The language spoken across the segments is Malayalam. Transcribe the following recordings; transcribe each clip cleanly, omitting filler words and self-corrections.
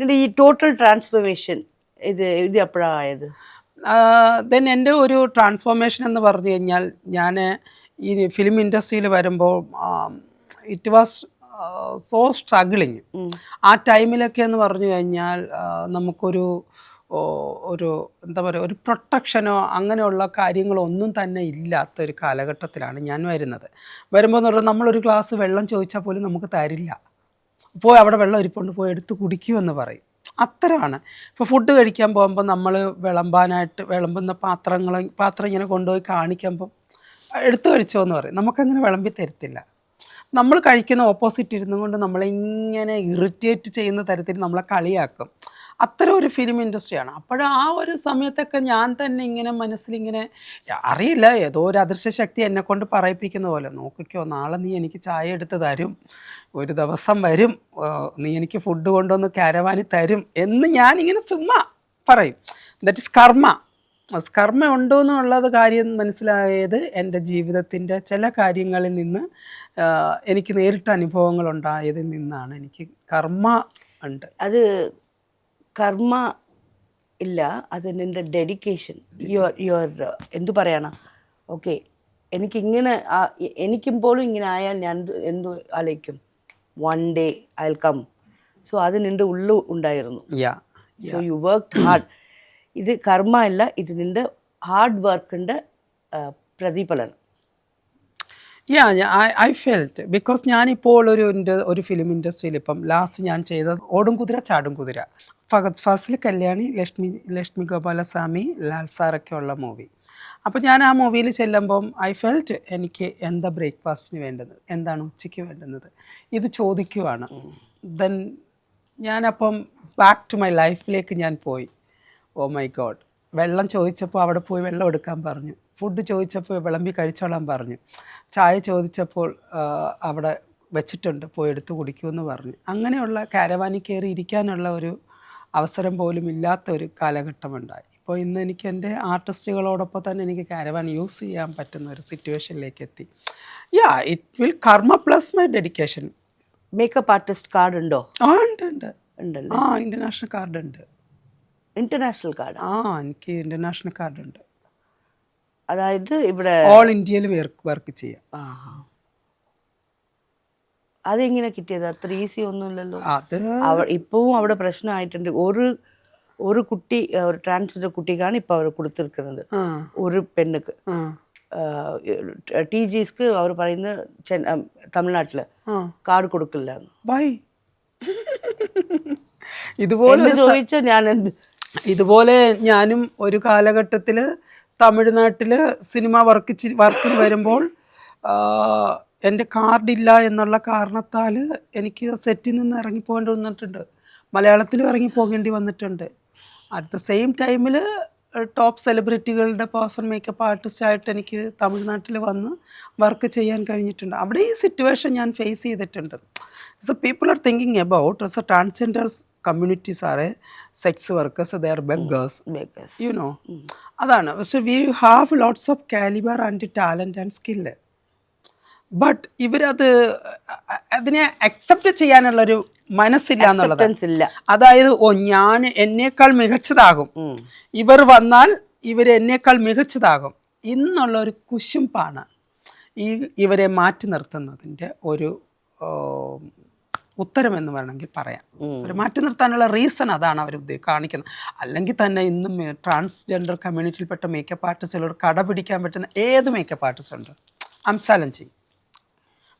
എന്നിട്ട് ഈ ടോട്ടൽ ട്രാൻസ്ഫോർമേഷൻ ഇത് എപ്പോഴാണ് ആയത്? ദെൻ എൻ്റെ ഒരു ട്രാൻസ്ഫോർമേഷൻ എന്ന് പറഞ്ഞു കഴിഞ്ഞാൽ ഞാൻ ഈ ഫിലിം ഇൻഡസ്ട്രിയിൽ വരുമ്പോൾ ഇറ്റ് വാസ് സോ സ്ട്രഗിളിങ്. ആ ടൈമിലൊക്കെ എന്ന് പറഞ്ഞു കഴിഞ്ഞാൽ നമുക്കൊരു ഒരു എന്താ പറയുക, ഒരു പ്രൊട്ടക്ഷനോ അങ്ങനെയുള്ള കാര്യങ്ങളോ ഒന്നും തന്നെ ഇല്ലാത്തൊരു കാലഘട്ടത്തിലാണ് ഞാൻ വരുമ്പോൾ എന്ന് പറഞ്ഞാൽ നമ്മളൊരു ഗ്ലാസ് വെള്ളം ചോദിച്ചാൽ പോലും നമുക്ക് തരില്ല. പോയി അവിടെ വെള്ളം ഇരിപ്പുണ്ട്, പോയി എടുത്ത് കുടിക്കുമെന്ന് പറയും. അത്തരമാണ്. ഇപ്പോൾ ഫുഡ് കഴിക്കാൻ പോകുമ്പോൾ നമ്മൾ വിളമ്പുന്ന പാത്രം ഇങ്ങനെ കൊണ്ടുപോയി കാണിക്കുമ്പം എടുത്തു കഴിച്ചോ എന്ന് പറയും. നമുക്കങ്ങനെ വിളമ്പി തരത്തില്ല. നമ്മൾ കഴിക്കുന്ന ഓപ്പോസിറ്റ് ഇരുന്നു കൊണ്ട് നമ്മളിങ്ങനെ ഇറിറ്റേറ്റ് ചെയ്യുന്ന തരത്തിൽ നമ്മളെ കളിയാക്കും. അത്തരം ഒരു ഫിലിം ഇൻഡസ്ട്രിയാണ്. അപ്പോൾ ആ ഒരു സമയത്തൊക്കെ ഞാൻ തന്നെ ഇങ്ങനെ മനസ്സിലിങ്ങനെ അറിയില്ല, ഏതോ ഒരു അദൃശ്യ ശക്തി എന്നെക്കൊണ്ട് പറയിപ്പിക്കുന്ന പോലെ, നോക്കിക്കോ നാളെ നീ എനിക്ക് ചായ എടുത്ത് തരും, ഒരു ദിവസം വരും, നീ എനിക്ക് ഫുഡ് കൊണ്ടുവന്ന് കാരവാനിൽ തരും എന്ന് ഞാനിങ്ങനെ ചുമ്മാ പറയും. ദറ്റ് ഇസ് കർമ്മ. കർമ്മ ഉണ്ടോ എന്നുള്ളത് കാര്യം മനസ്സിലായത് എൻ്റെ ജീവിതത്തിൻ്റെ ചില കാര്യങ്ങളിൽ നിന്ന്, എനിക്ക് നേരിട്ട് അനുഭവങ്ങൾ ഉണ്ടായതിൽ നിന്നാണ്. എനിക്ക് കർമ്മ ഉണ്ട്. അത് കർമ്മ ഇല്ല, അത് നിൻ്റെ ഡെഡിക്കേഷൻ. യുവർ എന്തു പറയണം, ഓക്കെ എനിക്കിങ്ങനെ എനിക്കുമ്പോഴും ഇങ്ങനെ ആയാൽ ഞാൻ എന്തു ആലോചിക്കും, one day I will come. So അത് നിൻ്റെ ഉള്ളു ഉണ്ടായിരുന്നു. So you work hard. ഇത് കർമ്മ അല്ല, ഇത് നിൻ്റെ ഹാർഡ് വർക്കിൻ്റെ പ്രതിഫലനം. ഐ ഫെൽറ്റ് ബിക്കോസ് ഞാനിപ്പോൾ ഒരു ഫിലിം ഇൻഡസ്ട്രിയിൽ ഇപ്പം ലാസ്റ്റ് ഞാൻ ചെയ്തത് ഓടും കുതിര ചാടും കുതിര, ഫഹദ് ഫാസിൽ, കല്യാണി, ലക്ഷ്മി ഗോപാലസ്വാമി, ലാൽ സാറൊക്കെ ഉള്ള മൂവി. അപ്പോൾ ഞാൻ ആ മൂവിയിൽ ചെല്ലുമ്പം ഐ ഫെൽറ്റ് എനിക്ക് എന്താ ബ്രേക്ക്ഫാസ്റ്റിന് വേണ്ടത്, എന്താണ് ഉച്ചയ്ക്ക് വേണ്ടുന്നത്, ഇത് ചോദിക്കുവാണ്. ദെൻ ഞാനപ്പം ബാക്ക് ടു മൈ ലൈഫിലേക്ക് ഞാൻ പോയി. ഓ മൈ ഗോഡ്, വെള്ളം ചോദിച്ചപ്പോൾ അവിടെ പോയി വെള്ളം എടുക്കാൻ പറഞ്ഞു, ഫുഡ് ചോദിച്ചപ്പോൾ വിളമ്പി കഴിച്ചോളാൻ പറഞ്ഞു, ചായ ചോദിച്ചപ്പോൾ അവിടെ വെച്ചിട്ടുണ്ട് പോയി എടുത്ത് കുടിക്കുമെന്ന് പറഞ്ഞു. അങ്ങനെയുള്ള കാരവാനിൽ കയറി ഇരിക്കാനുള്ള ഒരു അവസരം പോലും ഇല്ലാത്ത ഒരു കാലഘട്ടമുണ്ടായി. ഇപ്പോൾ ഇന്ന് എനിക്ക് എൻ്റെ ആർട്ടിസ്റ്റുകളോടൊപ്പം തന്നെ എനിക്ക് കാരവാൻ യൂസ് ചെയ്യാൻ പറ്റുന്ന ഒരു സിറ്റുവേഷനിലേക്ക് എത്തി. ഇറ്റ് വിൽ കർമ്മ plus my dedication. Makeup artist card ഉണ്ടോ? ഉണ്ട്. ഇൻ്റർനാഷണൽ കാർഡ് ഉണ്ട്. International card? എനിക്ക് ഇന്റർനാഷണൽ കാർഡ് ഉണ്ട്. അതായത് ഇവിടെ ഓൾ ഇന്ത്യയിൽ വർക്ക് ചെയ്യാം. അതെങ്ങനെ കിട്ടിയത്? അത്ര ഈസി ഒന്നുമില്ലല്ലോ. അത് ഇപ്പവും അവിടെ പ്രശ്നമായിട്ടുണ്ട്. ഒരു കുട്ടി, ഒരു ട്രാൻസ്ജെൻഡർ കുട്ടിക്കാണ് ഇപ്പൊ അവർ കൊടുത്തിരിക്കുന്നത്. ഒരു പെണ്ണുക്ക് TGSക്ക് അവർ പറയുന്നത് തമിഴ്നാട്ടില് കാർഡ് കൊടുക്കില്ല. ഇതുപോലെ ചോദിച്ചാൽ ഞാൻ ഇതുപോലെ ഞാനും ഒരു കാലഘട്ടത്തിൽ തമിഴ്നാട്ടിൽ സിനിമ വർക്കിന് വരുമ്പോൾ എൻ്റെ കാർഡില്ല എന്നുള്ള കാരണത്താൽ എനിക്ക് സെറ്റിൽ നിന്ന് ഇറങ്ങിപ്പോകേണ്ടി വന്നിട്ടുണ്ട്. മലയാളത്തിലും ഇറങ്ങിപ്പോകേണ്ടി വന്നിട്ടുണ്ട്. അറ്റ് ദ സെയിം ടൈമിൽ ടോപ്പ് സെലിബ്രിറ്റികളുടെ പേഴ്സൺ മേക്കപ്പ് ആർട്ടിസ്റ്റായിട്ട് എനിക്ക് തമിഴ്നാട്ടിൽ വന്ന് വർക്ക് ചെയ്യാൻ കഴിഞ്ഞിട്ടുണ്ട്. അവിടെ ഈ സിറ്റുവേഷൻ ഞാൻ ഫേസ് ചെയ്തിട്ടുണ്ട്. So people are thinking about as a transgenders communities are sex workers, they are beggars. You know. അതാണ്. പക്ഷെ we have lots of caliber and talent and skill. But ഇവരത് അതിനെ അക്സെപ്റ്റ് ചെയ്യാനുള്ളൊരു മനസ്സില്ല എന്നുള്ളത്. അതായത് ഞാൻ എന്നേക്കാൾ മികച്ചതാകും, ഇവർ വന്നാൽ ഇവർ എന്നേക്കാൾ മികച്ചതാകും എന്നുള്ള ഒരു കുശുമ്പാണ് ഇവരെ മാറ്റി നിർത്തുന്നതിൻ്റെ ഒരു ഉത്തരമെന്ന് വേണമെങ്കിൽ പറയാം. അവർ മാറ്റി നിർത്താനുള്ള റീസൺ അതാണ് അവർ കാണിക്കുന്നത്. അല്ലെങ്കിൽ തന്നെ ഇന്നും ട്രാൻസ്ജെൻഡർ കമ്മ്യൂണിറ്റിയിൽപ്പെട്ട മേക്കപ്പ് ആർട്ടിസ്റ്റുകളോട് കടപിടിക്കാൻ പറ്റുന്ന ഏത് മേക്കപ്പ് ആർട്ടിസ്റ്റ് ഉണ്ട്? I M challenging.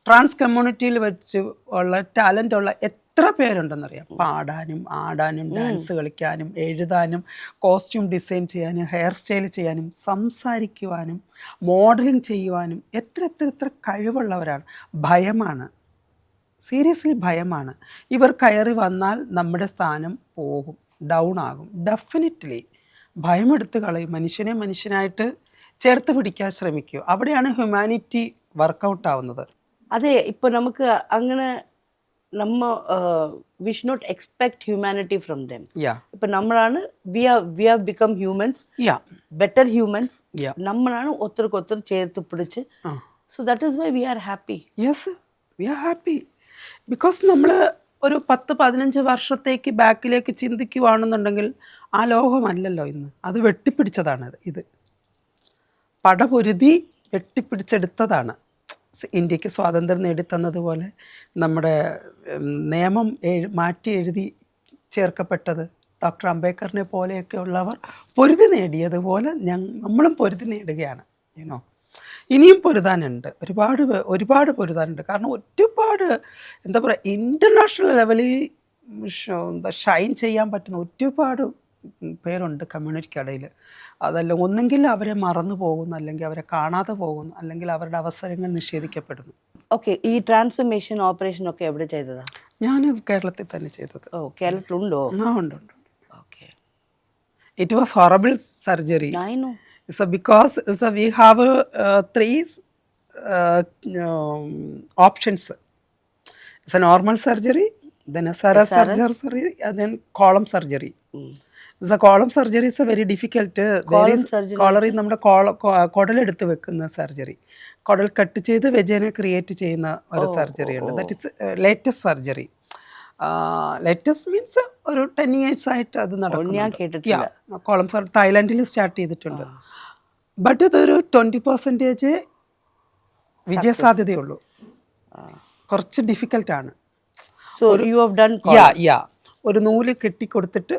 ട്രാൻസ് കമ്മ്യൂണിറ്റിയിൽ വെച്ച് ഉള്ള ടാലൻ്റ് ഉള്ള എത്ര പേരുണ്ടെന്നറിയാം. പാടാനും ആടാനും ഡാൻസ് കളിക്കാനും എഴുതാനും കോസ്റ്റ്യൂം ഡിസൈൻ ചെയ്യാനും ഹെയർ സ്റ്റൈൽ ചെയ്യാനും സംസാരിക്കുവാനും മോഡലിംഗ് ചെയ്യുവാനും എത്ര കഴിവുള്ളവരാണ്. ഭയമാണ്, സീരിയസ്ലി ഭയമാണ്. ഇവർ കയറി വന്നാൽ നമ്മുടെ സ്ഥാനം പോകും, ഡൗൺ ആകും. ഡെഫിനറ്റ്ലി ഭയമെടുത്ത് കളയും. മനുഷ്യനെ മനുഷ്യനായിട്ട് ചേർത്ത് പിടിക്കാൻ ശ്രമിക്കൂ. അവിടെയാണ് ഹ്യൂമാനിറ്റി വർക്കൗട്ട് ആവുന്നത്. അതെ, ഇപ്പോൾ നമുക്ക് അങ്ങനെ we should not expect humanity from them. ഇപ്പൊ നമ്മളാണ് we have become humans, better humans. നമ്മളാണ് ഒത്തർക്കൊത്തർ ചേർത്ത് പിടിച്ച്. So that is why we are happy. Yes, we are happy. Because നമ്മൾ ഒരു 10-15 വർഷത്തേക്ക് ബാക്കിലേക്ക് ചിന്തിക്കുവാണെന്നുണ്ടെങ്കിൽ ആ ലോകമല്ലല്ലോ ഇന്ന്. അത് വെട്ടിപ്പിടിച്ചതാണ് ഇത്. പടപൊരുതി വെട്ടിപ്പിടിച്ചെടുത്തതാണ്. ഇന്ത്യക്ക് സ്വാതന്ത്ര്യം നേടിത്തന്നതുപോലെ നമ്മുടെ നിയമം മാറ്റി എഴുതി ചേർക്കപ്പെട്ടത് ഡോക്ടർ അംബേദ്കറിനെ പോലെയൊക്കെ ഉള്ളവർ പൊരുതി നേടിയതുപോലെ നമ്മളും പൊരുതി നേടുകയാണ്. യുനോ ഇനിയും പൊരുതാനുണ്ട്, ഒരുപാട് പൊരുതാനുണ്ട്. കാരണം ഒരുപാട് എന്താ പറയുക, ഇൻ്റർനാഷണൽ ലെവലിൽ ഷൈൻ ചെയ്യാൻ പറ്റുന്ന ഒരുപാട് പേരുണ്ട് കമ്മ്യൂണിറ്റിക്കിടയിൽ. അതല്ല, ഒന്നെങ്കിൽ അവരെ മറന്നു പോകുന്നു, അല്ലെങ്കിൽ അവരെ കാണാതെ പോകുന്നു, അല്ലെങ്കിൽ അവരുടെ അവസരങ്ങൾ നിഷേധിക്കപ്പെടുന്നു. ഓക്കെ, ഈ ട്രാൻസ്ഫോർമേഷൻ ഓപ്പറേഷൻ ഒക്കെ എവിടെ ചെയ്തതാ? ഞാൻ കേരളത്തിൽ തന്നെ ചെയ്തത്. ഓ, കേരളത്തിലുണ്ടോ? ഉണ്ട്. Okay. It was horrible surgery. I know. So because we have 3 options. It's a normal surgery, then a SRS surgery, and then column surgery. The column surgery is a very difficult. There is collar നമ്മുടെ കുടലെടുത്ത് വെക്കുന്ന സർജറി. കുടൽ കട്ട് ചെയ്ത് വെജനെ ക്രിയേറ്റ് ചെയ്യുന്ന ഒരു സർജറി ഉണ്ട്. That is latest surgery. Latest means ഒരു 10 years ആയിട്ട് അത് നടക്കുന്നു. കോളം സർജറി തായ്ലാൻഡിൽ സ്റ്റാർട്ട് ചെയ്തിട്ടുണ്ട്. ബട്ട് ഇതൊരു 20% വിജയസാധ്യതയുള്ളൂ. കുറച്ച് ഡിഫിക്കൽട്ടാണ്. ഒരു നൂല് കെട്ടിക്കൊടുത്തിട്ട്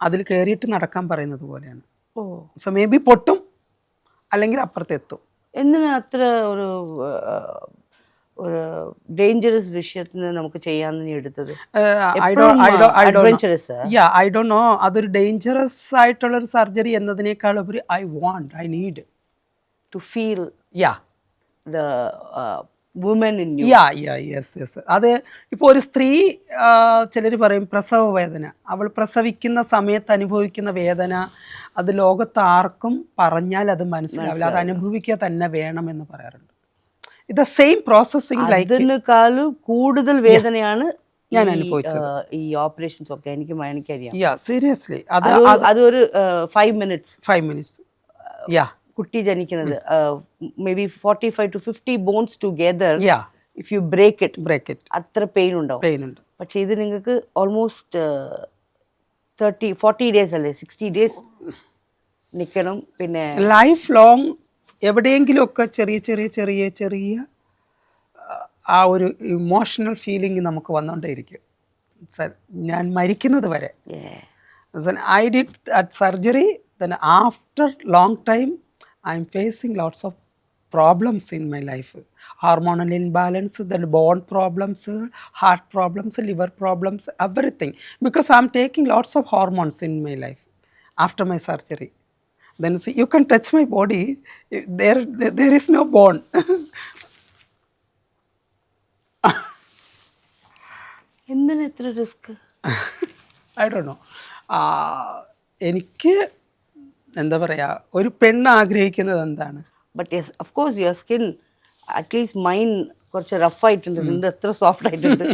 അതിൽ കയറിയിട്ട് നടക്കാൻ പറയുന്നത് പോലെയാണ്. സോ മേ ബി പൊട്ടും, അല്ലെങ്കിൽ അപ്പുറത്തെത്തും. എന്തിനാ അത്ര ഒരു ഡേഞ്ചറസ് വിഷയത്തിന് നമുക്ക് ചെയ്യാന്ന് എടുത്തത്? I don't know. അതൊരു ഡേഞ്ചറസ് ആയിട്ടുള്ള ഒരു സർജറി എന്നതിനേക്കാൾ ഉപരി I need to feel the woman in you. Yes. അത് ഇപ്പോൾ ഒരു സ്ത്രീ, ചിലർ പറയും പ്രസവ വേദന, അവൾ പ്രസവിക്കുന്ന സമയത്ത് അനുഭവിക്കുന്ന വേദന അത് ലോകത്ത് ആർക്കും പറഞ്ഞാൽ അത് മനസ്സിലാവില്ല. അത് അനുഭവിക്കുക തന്നെ വേണമെന്ന് പറയാറുണ്ട്. ഇത് സെയിം പ്രോസസ്സിംഗ് അതിനേക്കാളും കൂടുതൽ വേദനയാണ് ഞാൻ അനുഭവിച്ചത് ഈ ഓപ്പറേഷൻസ് ഒക്കെ. എനിക്കറിയാം. സീരിയസ്ലി. അതൊരു 5 minutes കുട്ടി ജനിക്കുന്നത്. May be 45 to 50 bones together. If you break it അത്ര പെയിൻ ഉണ്ടാവും. പക്ഷെ ഇത് നിങ്ങൾക്ക് ഓൾമോസ്റ്റ് 30-40 days അല്ലേ, 60 days നിൽക്കണം. പിന്നെ ലൈഫ് ലോങ് എവിടെയെങ്കിലുമൊക്കെ ചെറിയ ആ ഒരു ഇമോഷണൽ ഫീലിംഗ് നമുക്ക് വന്നുകൊണ്ടേയിരിക്കും ഞാൻ മരിക്കുന്നത് വരെ. I did that surgery, then after long time I'm facing lots of problems in my life. Hormonal imbalance, then bone problems, heart problems, liver problems, everything. Because I'm taking lots of hormones in my life after my surgery. Then see, you can touch my body, there is no bone. എന്തിനാ എത്ര റിസ്ക്? I don't know. എനിക്ക് എന്താ പറയുക, ഒരു പെണ്ണ് ആഗ്രഹിക്കുന്നത് എന്താണ്? But yes, of course your skin at least mine കുറച്ച് റഫ് ആയിട്ടുണ്ട്, എത്ര സോഫ്റ്റ് ആയിട്ടുണ്ട്.